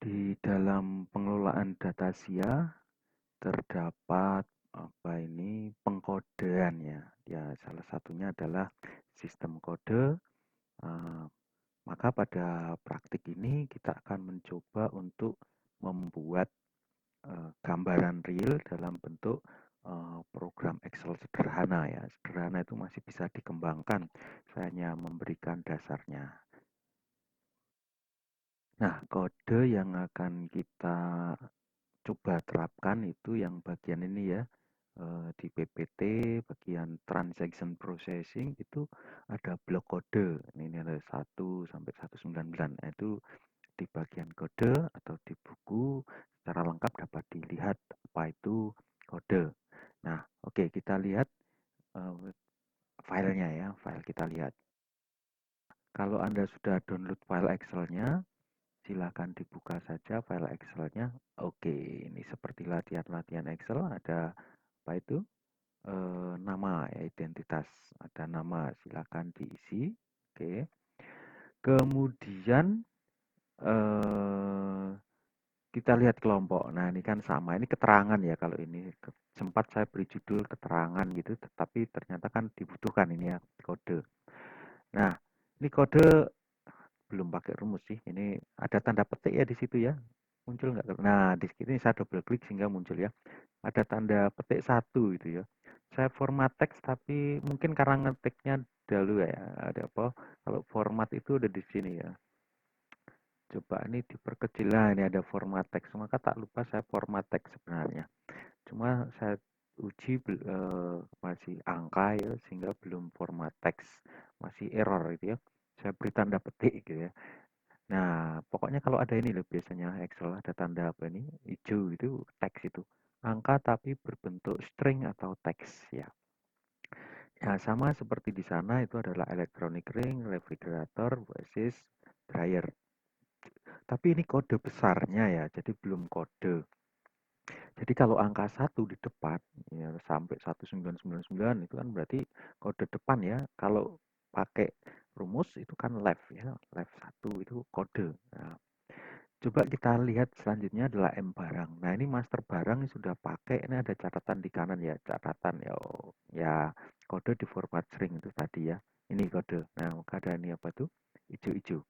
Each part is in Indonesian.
Di dalam pengelolaan data SIA terdapat pengkodean ya. Ya, salah satunya adalah sistem kode. Eh, maka pada praktik ini kita akan mencoba untuk membuat gambaran real dalam bentuk program Excel sederhana ya. Sederhana itu masih bisa dikembangkan. Saya hanya memberikan dasarnya. Nah, kode yang akan kita coba terapkan itu yang bagian ini ya, di PPT bagian transaction processing itu ada blok kode. Ini ada 1 sampai 199. Nah, itu di bagian kode atau di buku secara lengkap dapat dilihat apa itu kode. Nah, oke, kita lihat filenya ya, file kita lihat. Kalau Anda sudah download file Excel-nya, silakan dibuka saja file Excel-nya. Oke, ini seperti latihan-latihan Excel, ada apa itu? Nama ya, identitas, ada nama, silakan diisi. Oke. Kemudian eh, kita lihat kelompok. Nah, ini kan sama. Ini keterangan ya, kalau ini sempat saya beri judul keterangan gitu, tetapi ternyata kan dibutuhkan ini ya kode. Nah, ini kode belum pakai rumus sih. Ini ada tanda petik ya di situ ya. Muncul nggak? Nah, di sini saya double klik sehingga muncul ya. Ada tanda petik 1 gitu ya. Saya format teks tapi mungkin karena ngetiknya dulu ya. Ada apa? Kalau format itu ada di sini ya. Coba ini diperkecil. Nah, ini ada format teks. Maka tak lupa saya format teks sebenarnya. Cuma saya uji masih angka ya, sehingga belum format teks. Masih error gitu ya. Saya beri tanda petik gitu ya. Nah, pokoknya kalau ada ini loh biasanya Excel ada tanda apa ini? Hijau itu teks itu. Angka tapi berbentuk string atau teks ya. Ya, sama seperti di sana itu adalah electronic ring, refrigerator, versus dryer. Tapi ini kode besarnya ya, jadi belum kode. Jadi kalau angka 1 di depan ya sampai 1999 itu kan berarti kode depan ya. Kalau pakai rumus itu kan left ya, left 1 itu kode. Nah, coba kita lihat selanjutnya adalah M barang. Nah, ini master barang sudah pakai, ini ada catatan di kanan ya, catatan ya, ya kode di format string itu tadi ya. Ini kode. Nah, maka ada ini apa tuh? Hijau-hijau.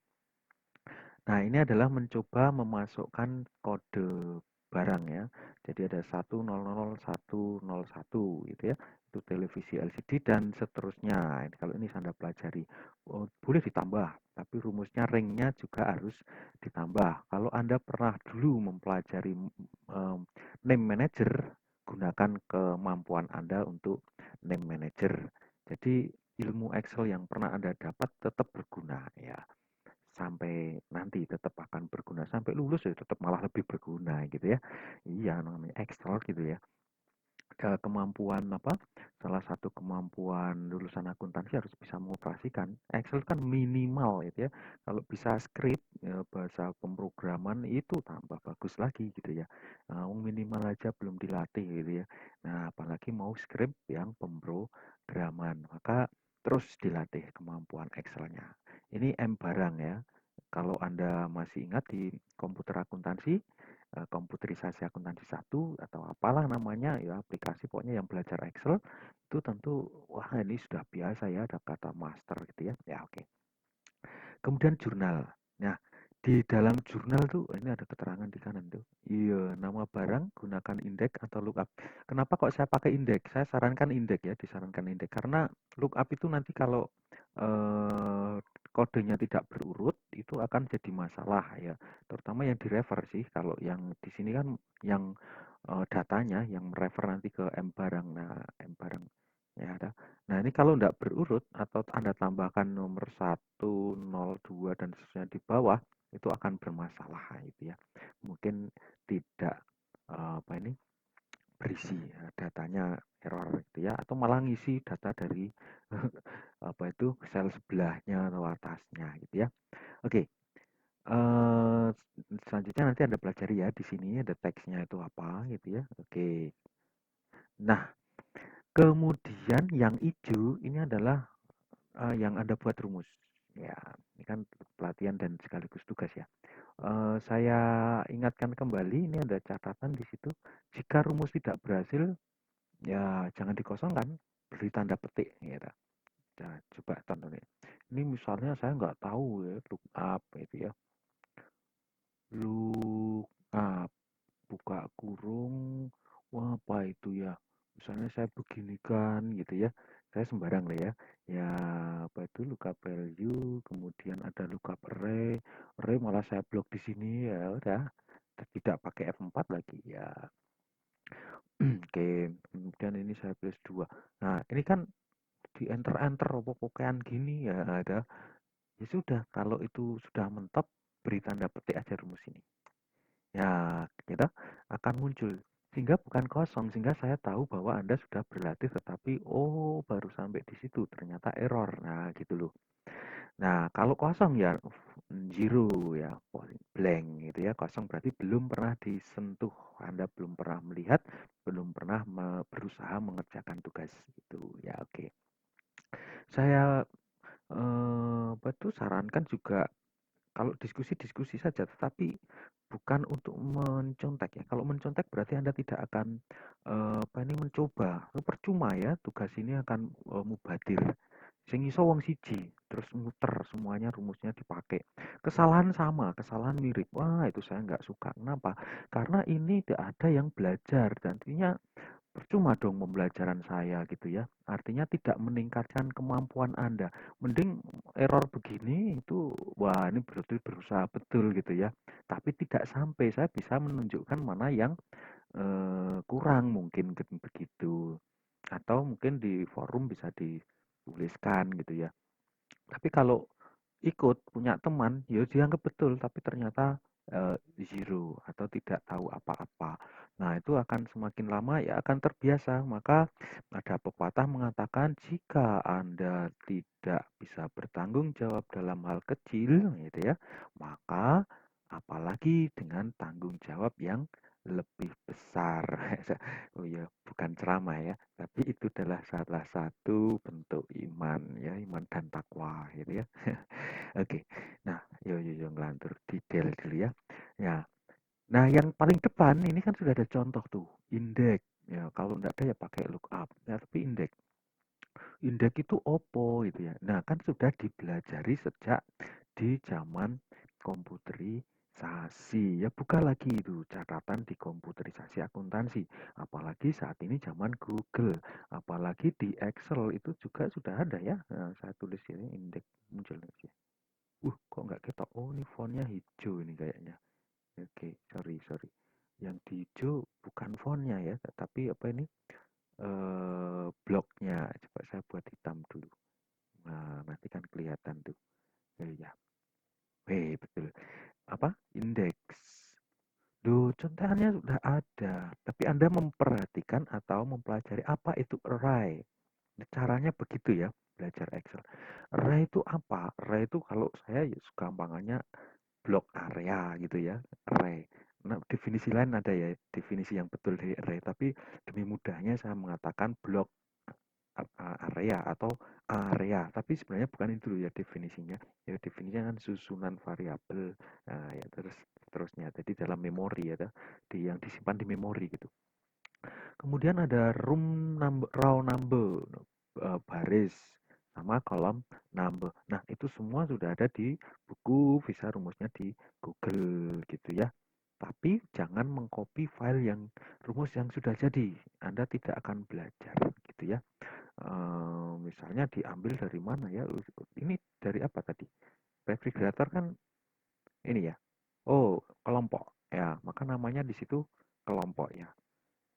Nah, ini adalah mencoba memasukkan kode barang ya. Jadi ada 100 101 gitu ya. Itu televisi LCD dan seterusnya. Kalau ini Anda pelajari. Oh, boleh ditambah, tapi rumusnya ringnya juga harus ditambah. Kalau Anda pernah dulu mempelajari name manager, gunakan kemampuan Anda untuk name manager. Jadi ilmu Excel yang pernah Anda dapat tetap berguna ya, sampai nanti tetap akan berguna, sampai lulus ya tetap malah lebih berguna gitu ya. Iya, namanya Excel gitu ya. Kemampuan apa? Salah satu kemampuan lulusan akuntansi harus bisa mengoperasikan Excel kan minimal gitu ya. Kalau bisa script ya, bahasa pemrograman itu tambah bagus lagi gitu ya. Minimal aja belum dilatih gitu ya. Nah, apalagi mau script yang pemrograman, maka terus dilatih kemampuan Excelnya. Ini M barang ya. Kalau Anda masih ingat di komputer akuntansi, komputerisasi akuntansi 1 atau apalah namanya ya, aplikasi pokoknya yang belajar Excel itu tentu wah ini sudah biasa ya, ada kata master gitu ya. Ya oke. Kemudian jurnal. Nah, di dalam jurnal tuh ini ada keterangan di kanan tuh. Iya, nama barang gunakan indeks atau lookup. Kenapa kok saya pakai indeks? Saya sarankan indeks ya, disarankan indeks karena lookup itu nanti kalau eh, kodenya tidak berurut itu akan jadi masalah ya. Terutama yang direfer sih. Kalau yang di sini kan yang datanya yang merefer nanti ke M barang. Nah, M barang ya ada. Nah, ini kalau tidak berurut atau Anda tambahkan nomor 1, 0, 2 dan seterusnya di bawah, itu akan bermasalah gitu ya. Mungkin tidak apa ini berisi ya, datanya error gitu ya, atau malah ngisi data dari apa itu sel sebelahnya atau atasnya gitu ya. Oke, selanjutnya nanti Anda pelajari ya, di sini ada teksnya itu apa gitu ya. Oke. Nah, kemudian yang hijau ini adalah yang Anda buat rumus. Ya, ini kan pelatihan dan sekaligus tugas ya. Saya ingatkan kembali, ini ada catatan di situ. Jika rumus tidak berhasil, ya jangan dikosongkan, beri tanda petik. Gitu. Nah, coba tonton ini. Ini misalnya saya nggak tahu ya, look up itu ya. Look up, buka kurung, wah apa itu ya? Misalnya saya beginikan gitu ya. Saya sembarang lah ya. Ya apa itu lookup value, kemudian ada lookup array, array malah saya blok di sini ya udah tidak pakai F4 lagi ya. Oke, kemudian ini saya plus 2. Nah, ini kan di enter-enter pokokan gini ya ada. Ya sudah, kalau itu sudah mentok, beri tanda petik aja rumus ini. Ya, kita akan muncul. Sehingga bukan kosong, sehingga saya tahu bahwa Anda sudah berlatih, tetapi oh baru sampai di situ, ternyata error. Nah, gitu loh. Nah, kalau kosong ya zero ya, blank gitu ya. Kosong berarti belum pernah disentuh. Anda belum pernah melihat, belum pernah berusaha mengerjakan tugas itu. Ya, oke. Saya apa tuh sarankan juga kalau diskusi-diskusi saja, tetapi bukan untuk mencontek ya. Kalau mencontek berarti Anda tidak akan apa ini mencoba. Percuma ya, tugas ini akan mubadir. Sing iso wong siji, terus muter semuanya rumusnya dipakai. Kesalahan sama, kesalahan mirip. Wah, itu saya nggak suka. Kenapa? Karena ini tidak ada yang belajar dan artinya percuma dong pembelajaran saya gitu ya. Artinya tidak meningkatkan kemampuan Anda. Mending error begini itu wah ini berarti berusaha betul gitu ya. Tapi tidak sampai saya bisa menunjukkan mana yang kurang mungkin begitu. Atau mungkin di forum bisa dituliskan gitu ya. Tapi kalau ikut punya teman, ya dianggap betul, tapi ternyata zero atau tidak tahu apa-apa. Nah, itu akan semakin lama ya akan terbiasa. Maka ada pepatah mengatakan jika Anda tidak bisa bertanggung jawab dalam hal kecil, gitu ya, maka apalagi dengan tanggung jawab yang lebih besar. Oh ya, bukan ceramah ya, tapi itu adalah salah satu bentuk iman ya, iman dan takwa gitu ya. Oke. Nah, yo ngelantur detail dulu ya. Ya. Nah, yang paling depan ini kan sudah ada contoh tuh, indeks. Ya, kalau enggak ada ya pakai lookup. Ya, tapi indeks. Indeks itu opo gitu ya. Nah, kan sudah dipelajari sejak di zaman komputerisasi. Ya, buka lagi itu catatan di komputerisasi akuntansi. Apalagi saat ini zaman Google. Apalagi di Excel itu juga sudah ada ya. Nah, saya tulis ini indeks muncul sih. Kok nggak ketok? Oh, ini fontnya hijau ini kayaknya. Oke, sorry. Yang di hijau bukan fontnya ya, tapi apa ini? Bloknya. Coba saya buat hitam dulu. Nah, nanti kan kelihatan tuh. Ya. Betul. Apa? Indeks. Duh, contohnya sudah ada, tapi Anda memperhatikan atau mempelajari apa itu array. Caranya begitu ya, belajar Excel. Array itu apa? Array itu kalau saya ya gampangannya blok area gitu ya, array. Nah, definisi lain ada ya, definisi yang betul dari array, tapi demi mudahnya saya mengatakan blok area atau area, tapi sebenarnya bukan itu ya definisinya. Ya definisinya kan susunan variabel, nah, ya terus terusnya. Jadi dalam memori ya, yang disimpan di memori gitu. Kemudian ada row number, baris sama kolom number. Nah, itu semua sudah ada di buku, bisa rumusnya di Google gitu ya. Tapi jangan mengcopy file yang rumus yang sudah jadi. Anda tidak akan belajar gitu ya. Misalnya diambil dari mana ya? Ini dari apa tadi? Refrigerator kan ini ya. Oh, kelompok. Ya, maka namanya di situ kelompok ya.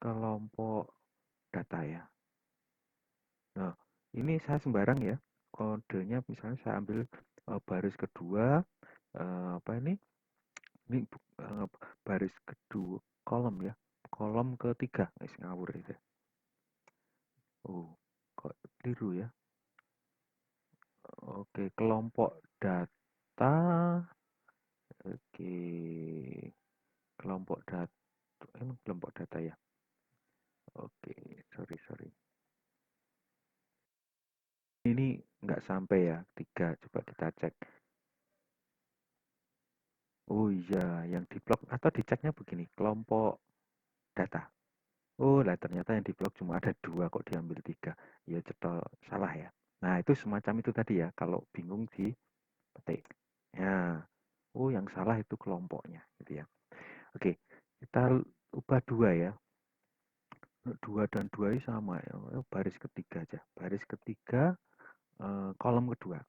Kelompok data ya. Nah, ini saya sembarang ya. Kodenya misalnya saya ambil baris kedua, apa ini? Ini baris kedua kolom ya. Kolom ketiga, ngawur itu. Oh, kok keliru ya? Oke, kelompok data. Oke, kelompok data. Emang kelompok data ya? Oke, sorry. Ini nggak sampai ya, tiga. Coba kita cek. Oh iya, yang diblok atau diceknya begini, kelompok data. Oh lah ternyata yang diblok cuma ada 2 kok diambil 3. Ya cetol salah ya. Nah itu semacam itu tadi ya, kalau bingung dipetik. Ya, oh yang salah itu kelompoknya gitu ya. Oke, kita ubah 2 ya. 2 dan 2 ini sama ya. Baris ketiga aja. Baris ketiga, kolom kedua.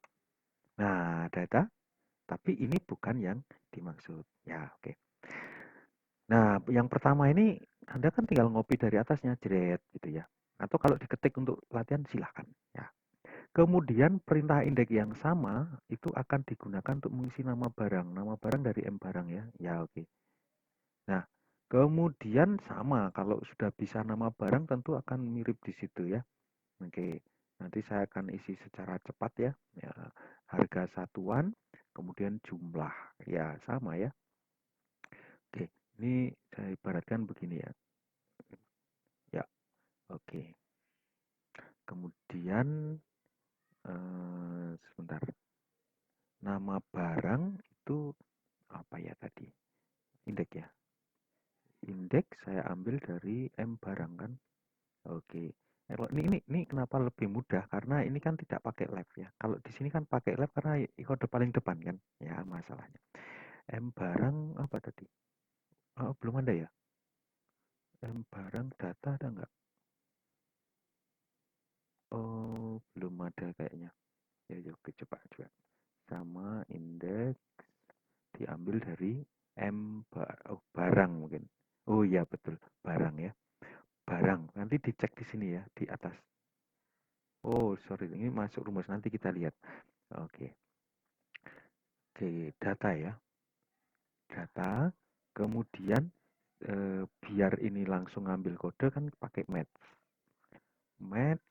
Nah, data, tapi ini bukan yang dimaksud. Ya, oke. Nah, yang pertama ini Anda kan tinggal ngopi dari atasnya, jeret gitu ya. Atau kalau diketik untuk latihan silahkan. Ya. Kemudian perintah indeks yang sama itu akan digunakan untuk mengisi nama barang. Nama barang dari M barang ya. Ya, oke. Nah, kemudian sama kalau sudah bisa nama barang tentu akan mirip di situ ya. Oke. Nanti saya akan isi secara cepat ya. Ya, harga satuan, kemudian jumlah. Ya, sama ya. Oke. Ini saya ibaratkan begini ya. Ya, oke. Kemudian sebentar. Nama barang itu apa ya tadi? Indeks ya. Indeks saya ambil dari M barang kan. Oke. Kalau ini kenapa lebih mudah? Karena ini kan tidak pakai lab ya. Kalau di sini kan pakai lab karena kode paling depan kan. Ya masalahnya. M barang apa tadi? Oh, belum ada ya. M barang data ada nggak? Oh, belum ada kayaknya. Ya, yuk coba coba. Sama indeks diambil dari oh, barang mungkin. Oh iya betul, barang ya. Barang. Nanti dicek di sini ya, di atas. Oh, sorry, ini masuk rumus nanti kita lihat. Oke. Oke, data ya. Data. Kemudian biar ini langsung ngambil kode kan pakai match. Match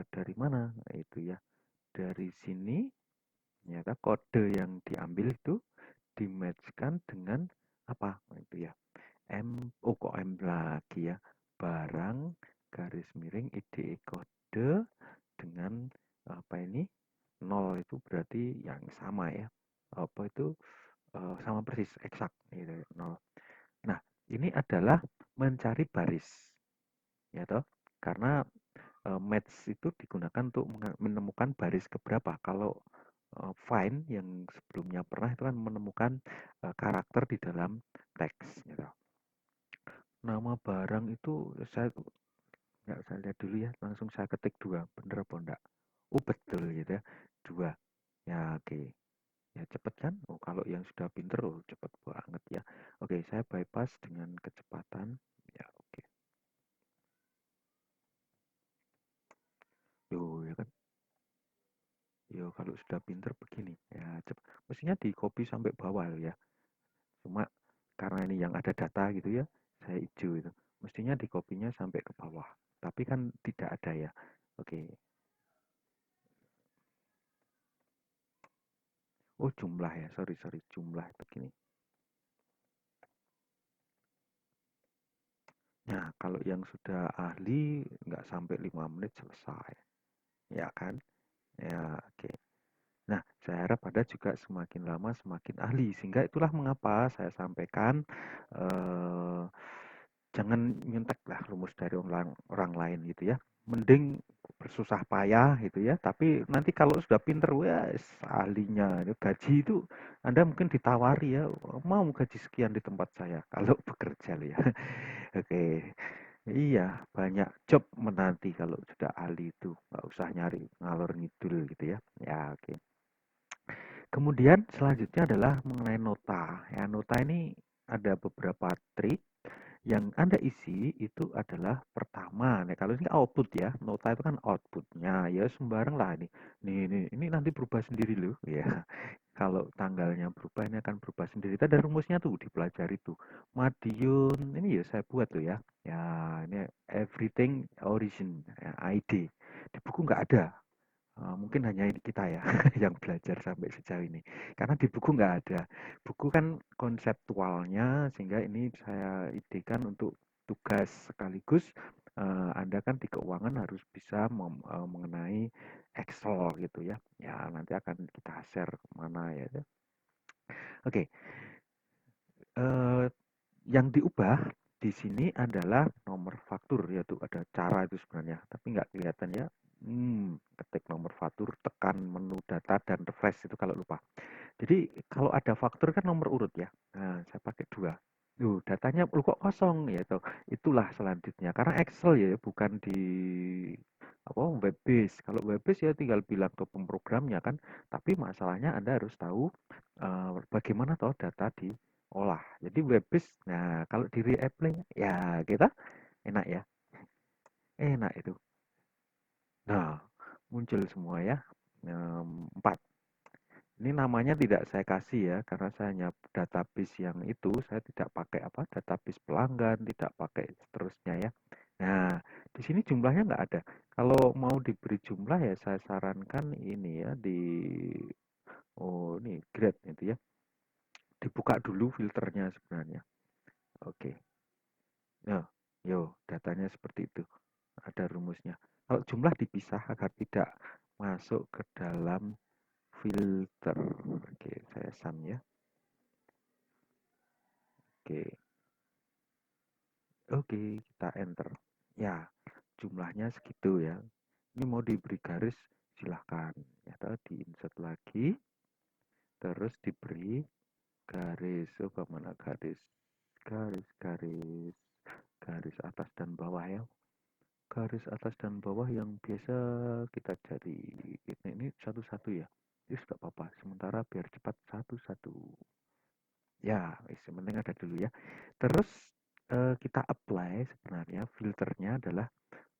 dari mana? Nah, itu ya. Dari sini ternyata kode yang diambil itu dimatchkan dengan apa? Nah, itu ya. Oh kok M lagi ya. Barang garis miring ide kode dengan apa ini? Nol itu berarti yang sama ya. Apa itu sama persis eksak gitu, nol. Nah, ini adalah mencari baris ya toh. Karena match itu digunakan untuk menemukan baris keberapa. Kalau find yang sebelumnya pernah itu kan menemukan karakter di dalam teks gitu. Nama barang itu saya nggak saya lihat dulu ya, langsung saya ketik 2, bener apa enggak? Oh betul gitu ya, 2. Ya oke, ya cepet kan? Oh kalau yang sudah pinter, oh cepet banget ya. Oke, saya bypass dengan kecepatan. Ya oke. Yo ya kan, yo kalau sudah pinter begini, ya cepet. Mestinya di copy sampai bawah ya. Cuma karena ini yang ada data gitu ya, saya hijau itu. Mestinya di copy-nya sampai ke bawah. Tapi kan tidak ada ya. Oke. Oh jumlah ya, sorry sorry jumlah begini. Nah kalau yang sudah ahli nggak sampai 5 menit selesai, ya kan? Ya oke. Nah saya harap Anda juga semakin lama semakin ahli, sehingga itulah mengapa saya sampaikan eh, jangan nyontek lah rumus dari orang lain gitu ya. Mending bersusah payah gitu ya. Tapi nanti kalau sudah pinter, wes ahlinya. Gaji itu Anda mungkin ditawari ya, mau gaji sekian di tempat saya kalau bekerja loh ya. Oke, iya banyak job menanti kalau sudah ahli itu. Nggak usah nyari ngalor ngidul gitu ya. Ya oke. Kemudian selanjutnya adalah mengenai nota. Ya, nota ini ada beberapa trik yang Anda isi itu adalah pertama, nih kalau ini output ya, nota itu kan outputnya, ya sembarang lah ini. Ini nanti berubah sendiri loh, ya. Kalau tanggalnya berubah, ini akan berubah sendiri. Itu ada rumusnya tuh, dipelajari tuh. Madiun, ini ya saya buat tuh ya. Ya, ini everything origin, ya, ID. Di buku nggak ada. Mungkin hanya kita ya yang belajar sampai sejauh ini. Karena di buku nggak ada. Buku kan konseptualnya sehingga ini saya idekan untuk tugas sekaligus Anda kan di keuangan harus bisa mengenai Excel gitu ya. Ya nanti akan kita share kemana ya. Oke, eh, yang diubah di sini adalah nomor faktur, yaitu ada cara itu sebenarnya, tapi nggak kelihatan ya. Ketik nomor faktur, tekan menu data dan refresh itu kalau lupa. Jadi kalau ada faktur kan nomor urut ya. Nah, saya pakai dua. Datanya kok kosong ya toh. Itulah selanjutnya. Karena Excel ya bukan di apa web base. Kalau web base ya tinggal bilang ke pemrogramnya kan. Tapi masalahnya Anda harus tahu bagaimana toh data diolah. Jadi web base. Nah, kalau di reapply ya kita enak ya. Enak itu. Nah, muncul semua ya. 4. Ini namanya tidak saya kasih ya, karena saya hanya database yang itu, saya tidak pakai apa database pelanggan, tidak pakai seterusnya ya. Nah, di sini jumlahnya nggak ada. Kalau mau diberi jumlah ya saya sarankan ini ya di ini grade itu ya. Dibuka dulu filternya sebenarnya. Oke. Nah, yo datanya seperti itu. Ada rumusnya. Kalau jumlah dipisah agar tidak masuk ke dalam filter. Oke, saya sum ya. Oke. Oke, kita enter. Ya, jumlahnya segitu ya. Ini mau diberi garis, silahkan. Ya, tadi insert lagi, terus diberi garis. Oh, mana garis? Garis, garis atas dan bawah ya. Garis atas dan bawah yang biasa kita cari. Ini satu-satu ya. Ini sudah apa-apa. Sementara biar cepat satu-satu. Ya, yang penting ada dulu ya. Terus kita apply sebenarnya filternya adalah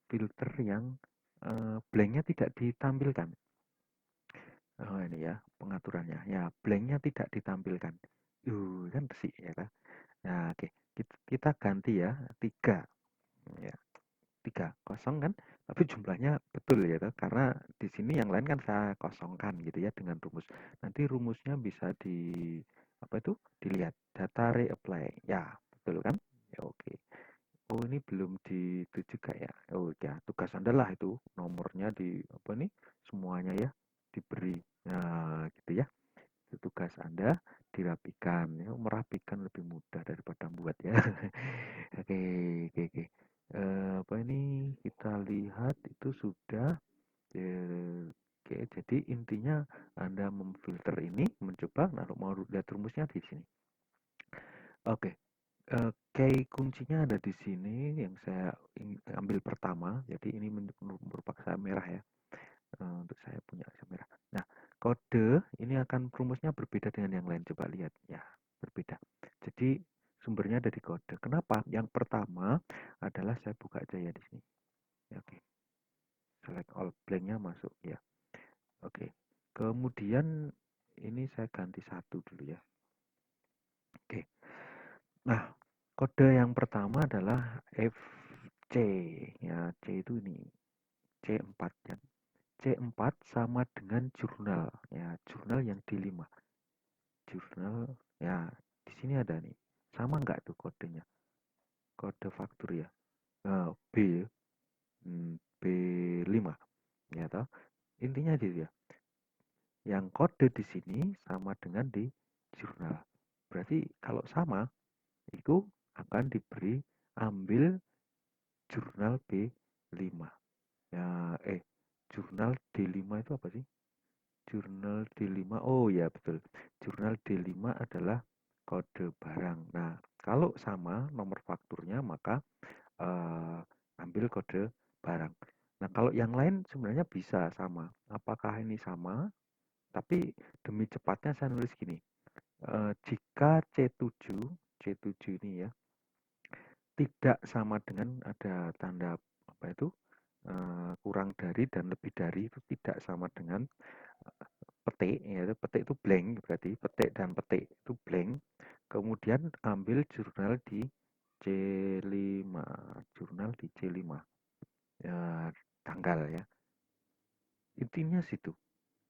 filter yang blanknya tidak ditampilkan. Oh ini ya pengaturannya. Ya blanknya tidak ditampilkan. Kan bersih ya kan. Nah oke kita ganti ya 3 ya 3 kosong kan. Tapi jumlahnya betul ya kan? Karena di sini yang lain kan saya kosongkan gitu ya dengan rumus. Nanti rumusnya bisa di apa itu dilihat data reapply. Ya betul kan. Ya oke. Oh ini belum di itu juga ya. Oh ya tugas Anda lah itu nomornya di apa nih semuanya ya diberi. Nah gitu ya. Itu tugas Anda dirapikan ya. Merapikan lebih mudah daripada membuat ya. Oke oke oke. Apa ini kita lihat itu sudah oke jadi intinya Anda memfilter ini mencoba nah mau lihat rumusnya di sini. Oke. Key kuncinya ada di sini yang saya ambil pertama. Jadi ini merupakan saya merah ya. Untuk saya punya saya merah. Nah, kode ini akan rumusnya berbeda dengan yang lain. Coba lihat ya, berbeda. Jadi sumbernya ada di kode. Kenapa? Yang pertama adalah saya buka aja ya di sini. Ya, oke. Select all blanknya masuk ya. Oke. Kemudian ini saya ganti satu dulu ya. Oke. Nah, kode yang pertama adalah FC. Ya, C itu ini. C4 ya. C4 sama dengan jurnal. Ya, jurnal yang D5. Jurnal, ya, di sini ada nih. Sama nggak tuh kodenya? Kode faktur ya. B, B5. Ya, toh? Intinya gitu ya. Yang kode di sini sama dengan di jurnal. Berarti kalau sama, itu akan diberi ambil jurnal B5. Ya, jurnal D5 itu apa sih? Jurnal D5, oh ya betul. Jurnal D5 adalah kode barang. Nah, kalau sama nomor fakturnya maka ambil kode barang. Nah, kalau yang lain sebenarnya bisa sama. Apakah ini sama? Tapi demi cepatnya saya nulis gini. Jika C7 ini ya tidak sama dengan ada tanda apa itu kurang dari dan lebih dari itu tidak sama dengan petik ya petik itu blank berarti petik dan petik itu blank kemudian ambil jurnal di C5 jurnal di C5 ya, tanggal ya intinya situ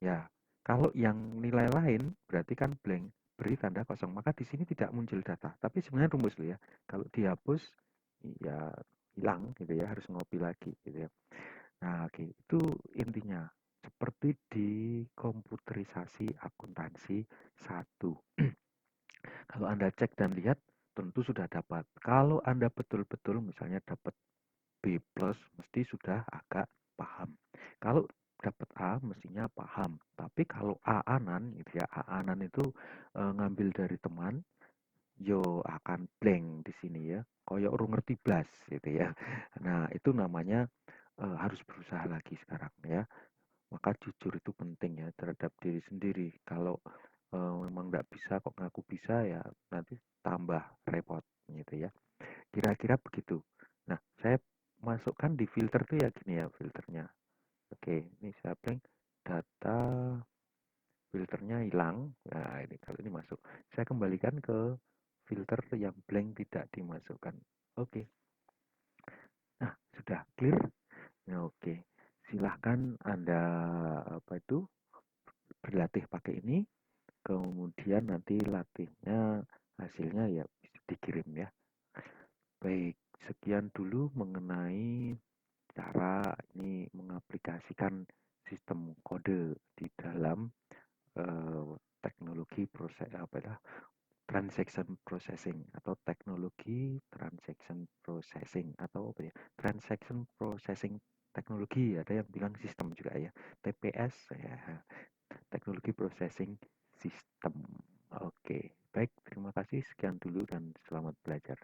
ya kalau yang nilai lain berarti kan blank beri tanda kosong maka di sini tidak muncul data tapi sebenarnya rumus loh ya kalau dihapus ya hilang gitu ya harus ngopi lagi gitu ya nah oke itu intinya seperti di komputerisasi akuntansi 1. Kalau Anda cek dan lihat, tentu sudah dapat. Kalau Anda betul-betul misalnya dapat B plus, mesti sudah agak paham. Kalau dapat A, mestinya paham. Tapi kalau A anan, gitu ya, A anan itu ngambil dari teman, yo akan blank di sini ya. Koyok urung ngerti blas, gitu ya. Nah, itu namanya harus berusaha lagi sekarang ya. Maka jujur itu penting ya terhadap diri sendiri. Kalau memang nggak bisa kok ngaku bisa ya nanti tambah repot gitu ya. Kira-kira begitu. Nah, saya masukkan di filter tuh ya gini ya filternya. Oke, ini saya blank data filternya hilang. Nah, ini kalau ini masuk. Saya kembalikan ke filter yang blank tidak dimasukkan. Oke. Nah, sudah clear. Nah, oke. Silahkan Anda apa itu berlatih pakai ini, kemudian nanti latihnya hasilnya ya bisa dikirim ya. Baik, sekian dulu mengenai cara ini mengaplikasikan sistem kode di dalam teknologi proses apa ya, transaction processing atau teknologi transaction processing atau apa ya, transaction processing teknologi, ada yang bilang sistem juga ya, TPS ya, teknologi processing system. Oke, baik, terima kasih, sekian dulu dan selamat belajar.